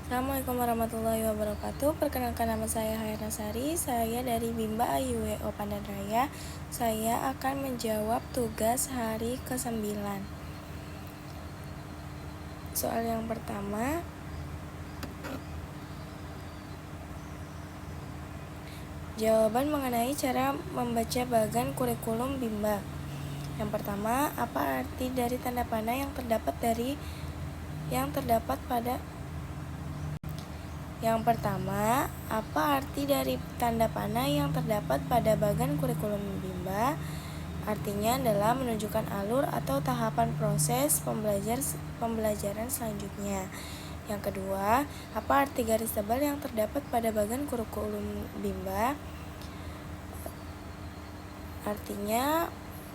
Assalamualaikum warahmatullahi wabarakatuh. Perkenalkan, nama saya Hayana Sari. Saya dari Bimba AYUWO Pandanraya. Saya akan menjawab tugas hari ke-9. Soal yang pertama, jawaban mengenai cara membaca bagan kurikulum Bimba. Yang pertama, apa arti dari tanda panah yang terdapat pada Yang pertama, apa arti dari tanda panah yang terdapat pada bagan kurikulum Bimba? Artinya adalah menunjukkan alur atau tahapan proses pembelajaran selanjutnya. Yang kedua, apa arti garis tebal yang terdapat pada bagan kurikulum Bimba? Artinya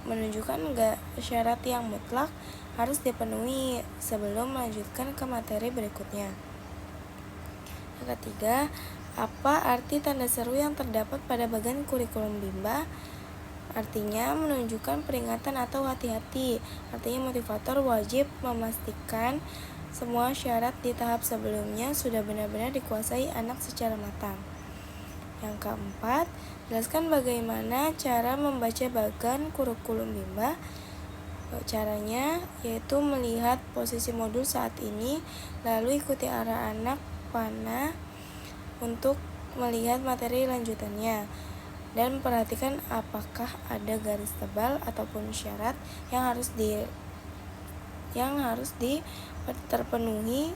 menunjukkan syarat yang mutlak harus dipenuhi sebelum melanjutkan ke materi berikutnya. Yang ketiga, apa arti tanda seru yang terdapat pada bagan kurikulum Bimba? Artinya menunjukkan peringatan atau hati-hati. Artinya motivator wajib memastikan semua syarat di tahap sebelumnya sudah benar-benar dikuasai anak secara matang. Yang keempat, jelaskan bagaimana cara membaca bagan kurikulum Bimba. Caranya yaitu melihat posisi modul saat ini, lalu ikuti arah anak panah untuk melihat materi lanjutannya, dan perhatikan apakah ada garis tebal ataupun syarat yang harus dipenuhi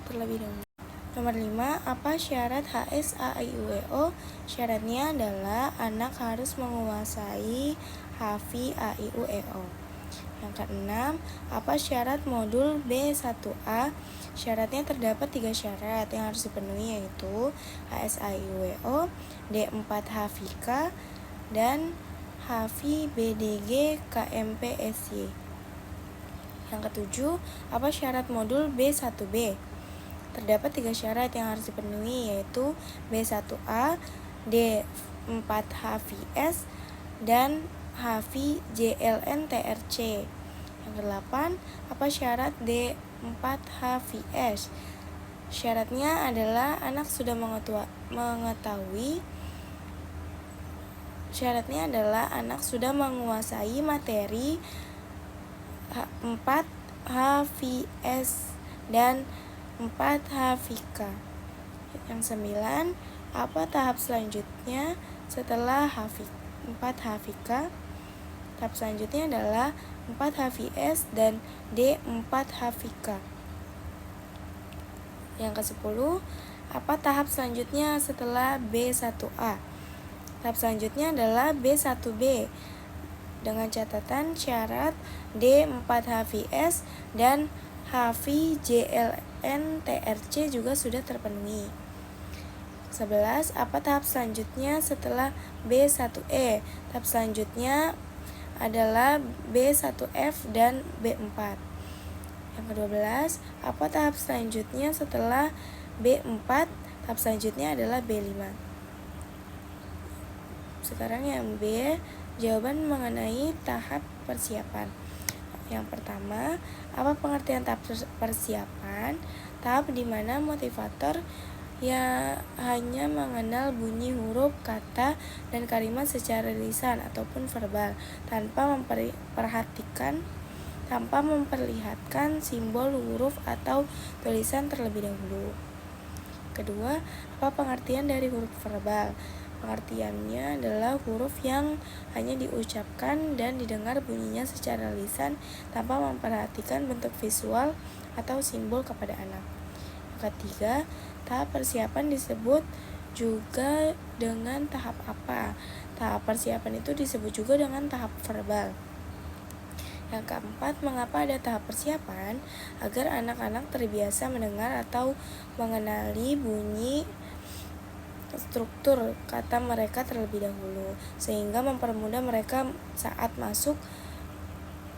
terlebih dahulu. Nomor 5, apa syarat HSAIUEO? Syaratnya adalah anak harus menguasai HAFI AIUEO. Yang keenam, apa syarat modul B1A? Syaratnya terdapat 3 syarat yang harus dipenuhi, yaitu HSAIUEO, D4 HAFIK, dan HAFI BDG KMPSY. Yang ketujuh, apa syarat modul B1B? Terdapat 3 syarat yang harus dipenuhi, yaitu B1A, D4 HVS, dan HAFI JLN-TRC. Yang ke-8, apa syarat D4 HVS? Syaratnya adalah anak sudah menguasai materi 4 HVS dan 4 HVK. Yang 9, apa tahap selanjutnya setelah 4 HVK? Tahap selanjutnya adalah 4 HVS dan D4 HVK. Yang ke-10, apa tahap selanjutnya setelah B1A? Tahap selanjutnya adalah B1B dengan catatan syarat D4 HVS dan HAFI JLN-TRC juga sudah terpenuhi. 11, apa tahap selanjutnya setelah B1E? Tahap selanjutnya adalah B1F dan B4. Yang ke-12, apa tahap selanjutnya setelah B4? Tahap selanjutnya adalah B5. Sekarang yang B, jawaban mengenai tahap persiapan. Yang pertama, apa pengertian tahap persiapan? Tahap di mana motivator hanya mengenal bunyi huruf, kata, dan kalimat secara lisan ataupun verbal tanpa memperlihatkan simbol huruf atau tulisan terlebih dahulu. Kedua, apa pengertian dari huruf verbal? Pengertiannya adalah huruf yang hanya diucapkan dan didengar bunyinya secara lisan tanpa memperhatikan bentuk visual atau simbol kepada anak. Yang ketiga, tahap persiapan disebut juga dengan tahap apa? Tahap persiapan itu disebut juga dengan tahap verbal. Yang keempat, mengapa ada tahap persiapan? Agar anak-anak terbiasa mendengar atau mengenali bunyi struktur kata mereka terlebih dahulu, sehingga mempermudah mereka saat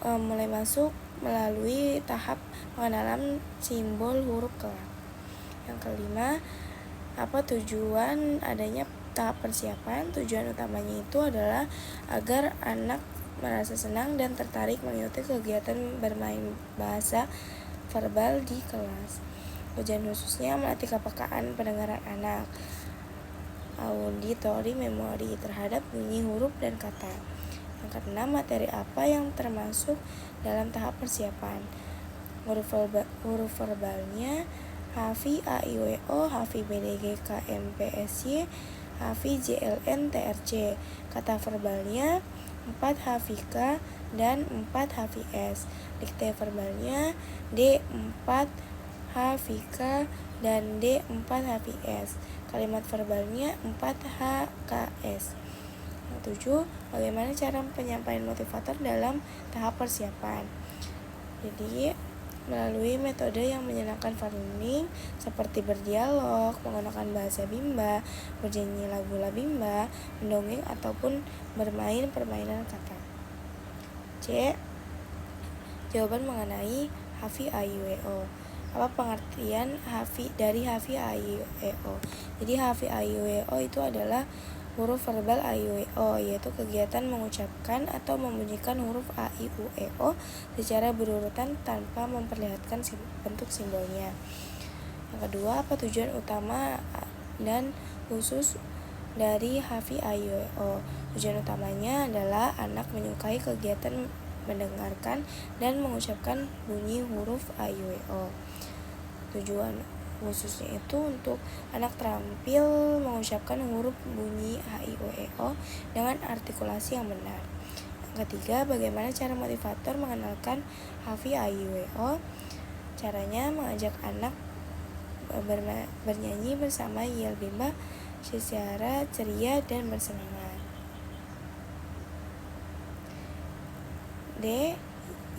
mulai masuk melalui tahap pengenalan simbol huruf kelak. Yang kelima, apa tujuan adanya tahap persiapan? Tujuan utamanya itu adalah agar anak merasa senang dan tertarik mengikuti kegiatan bermain bahasa verbal di kelas. Tujuan khususnya melatih kepekaan pendengaran anak, auditory memory, terhadap bunyi huruf dan kata. Yang keenam, materi apa yang termasuk dalam tahap persiapan? Huruf verbalnya HAVI A I W O, HAVI B D G K M P S Y, HAVI J L N T R C. Kata verbalnya 4 HAVI K dan 4 HAVI S. Dikte verbalnya D 4 HAVI K dan D 4 HAVI S. Kalimat verbalnya 4 HKS. Yang 7, bagaimana cara penyampaian motivator dalam tahap persiapan? Jadi melalui metode yang menyenangkan fun learning seperti berdialog, menggunakan bahasa Bimba, bernyanyi lagu Bimba, mendongeng ataupun bermain permainan kata. C. Jawaban mengenai HAVI A I W O. Apa pengertian dari HAVI A I W O? Jadi HAVI A I W O itu adalah huruf verbal A I U E O, yaitu kegiatan mengucapkan atau membunyikan huruf A I U E O secara berurutan tanpa memperlihatkan bentuk simbolnya. Yang kedua, apa tujuan utama dan khusus dari HAVI A I U E O? Tujuan utamanya adalah anak menyukai kegiatan mendengarkan dan mengucapkan bunyi huruf A I U E O. Tujuan khususnya itu untuk anak terampil mengucapkan huruf bunyi H I U E O dengan artikulasi yang benar. Yang ketiga, bagaimana cara motivator mengenalkan HAVI A I U E O? Caranya mengajak anak bernyanyi bersama Yel Bimba secara ceria dan bersemangat. D.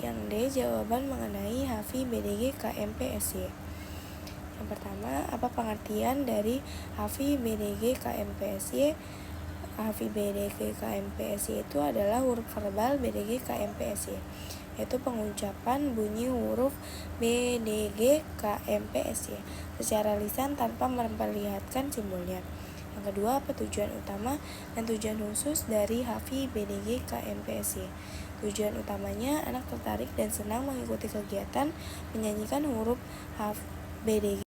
Yang D, jawaban mengenai HAVI B D G K M P S Y. Yang pertama, apa pengertian dari HAVI B D G K M P S Y? HAVI B D G K M P S Y itu adalah huruf verbal B D G K M P S Y, yaitu pengucapan bunyi huruf B D G K M P S Y secara lisan tanpa memperlihatkan simbolnya. Yang kedua, apa tujuan utama dan tujuan khusus dari HAVI B D G K M P S Y? Tujuan utamanya anak tertarik dan senang mengikuti kegiatan menyanyikan huruf B D G